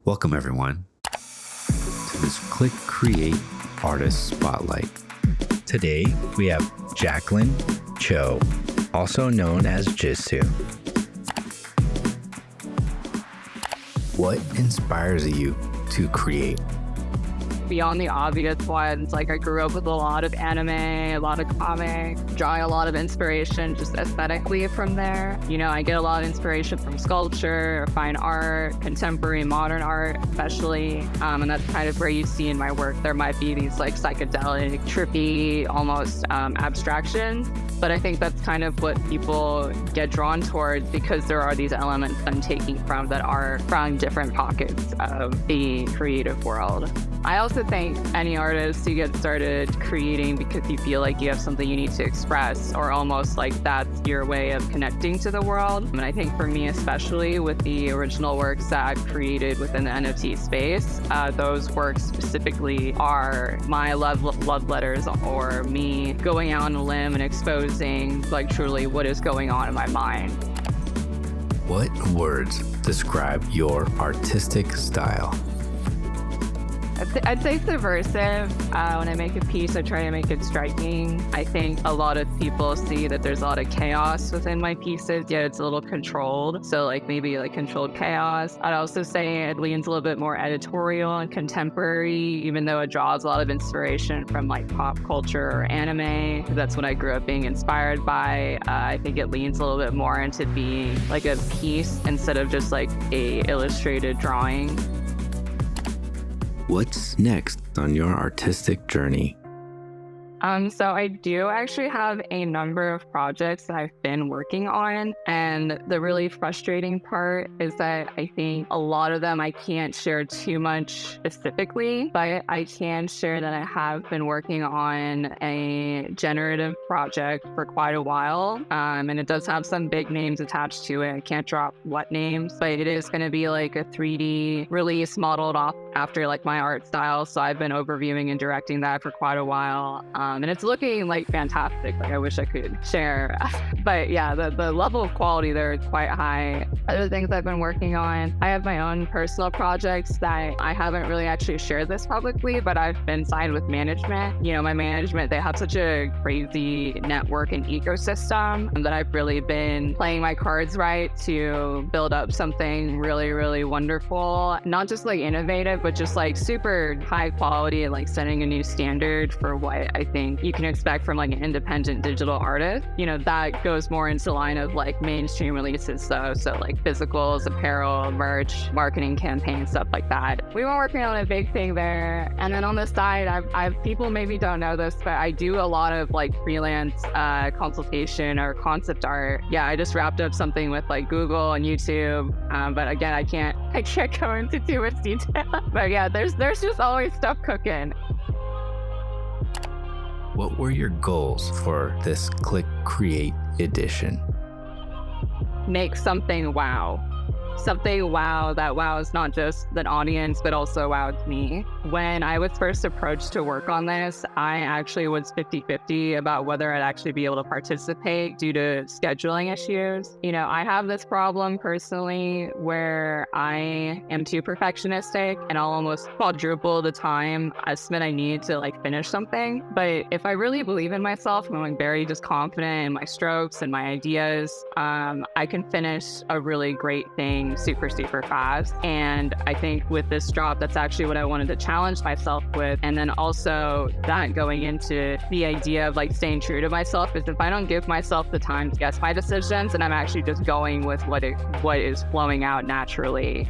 Welcome, everyone, to this Click Create Artist Spotlight. Today, we have Jacqueline Cho, also known as Jisu. What inspires you to create? Beyond the obvious ones, like I grew up with a lot of anime, a lot of comics, drawing a lot of inspiration just aesthetically from there. You know, I get a lot of inspiration from sculpture, fine art, contemporary modern art, especially. And that's kind of where you see in my work, there might be these like psychedelic, trippy, almost abstractions. But I think that's kind of what people get drawn towards because there are these elements I'm taking from that are from different pockets of the creative world. I also think any artist, you get started creating because you feel like you have something you need to express, or almost like that's your way of connecting to the world. And I think for me, especially with the original works that I've created within the NFT space, those works specifically are my love letters, or me going out on a limb and exposing like truly what is going on in my mind. What words describe your artistic style? I'd say subversive. When I make a piece, I try to make it striking. I think a lot of people see that there's a lot of chaos within my pieces, yet it's a little controlled. So like maybe like controlled chaos. I'd also say it leans a little bit more editorial and contemporary, even though it draws a lot of inspiration from like pop culture or anime. That's what I grew up being inspired by. I think it leans a little bit more into being like a piece instead of just like a illustrated drawing. What's next on your artistic journey? So I do actually have a number of projects that I've been working on, and the really frustrating part is that I think a lot of them I can't share too much specifically, but I can share that I have been working on a generative project for quite a while, and it does have some big names attached to it. I can't drop what names, but it is going to be like a 3D release modeled off after like my art style, so I've been overviewing and directing that for quite a while. And it's looking like fantastic. Like I wish I could share, but yeah, the level of quality there is quite high. Other things I've been working on, I have my own personal projects that I haven't really actually shared this publicly, but I've been signed with management. You know, my management, they have such a crazy network and ecosystem that I've really been playing my cards right to build up something really, really wonderful. Not just like innovative, but just like super high quality and like setting a new standard for what I think you can expect from like an independent digital artist. You know, that goes more into line of like mainstream releases though. So like physicals, apparel, merch, marketing campaigns, stuff like that. We've been working on a big thing there. And then on the side, I've people maybe don't know this, but I do a lot of like freelance consultation or concept art. Yeah, I just wrapped up something with like Google and YouTube. But again, I can't go into too much detail. But yeah, there's just always stuff cooking. What were your goals for this Click Create edition? Make something wow. Something wow that wows not just the audience, but also wowed me. When I was first approached to work on this, I actually was 50-50 about whether I'd actually be able to participate due to scheduling issues. You know, I have this problem personally where I am too perfectionistic and I'll almost quadruple the time I need to like finish something. But if I really believe in myself and I'm very just confident in my strokes and my ideas, I can finish a really great thing super fast. And I think with this drop, that's actually what I wanted to challenge myself with. And then also that going into the idea of like staying true to myself is if I don't give myself the time to guess my decisions, and I'm actually just going with what is flowing out naturally.